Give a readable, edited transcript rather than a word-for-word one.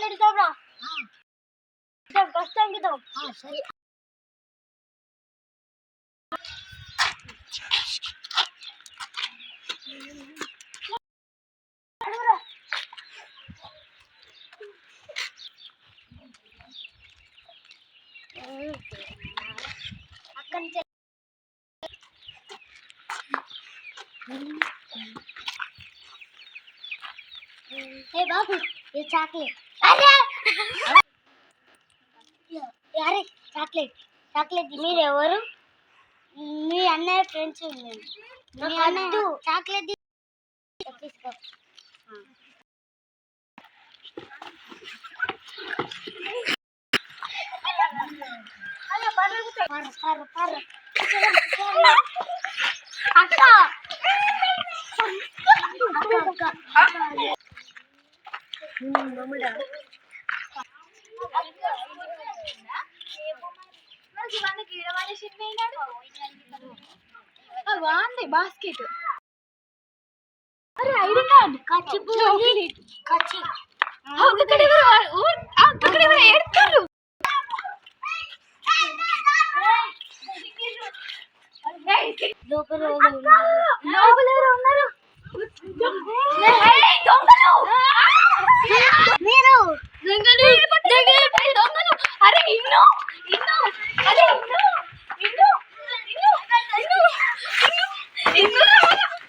Chocolate ఇద్దాంరా. కష్టం ఇద్దాం. సరే అక్కడ బాబు ये చాక్లెట్. అరే అరే చాక్లెట్ మీరు ఎవరు? మీ అన్నయ్య ఫ్రెండ్స్. మీ అన్నయ్య చాక్లెట్ తీసుకో. బాగుంది బాస్కెట్. అరే ఐడి కార్డ్ కచ్చి చాక్లెట్ కచ్చి ఇక్కడ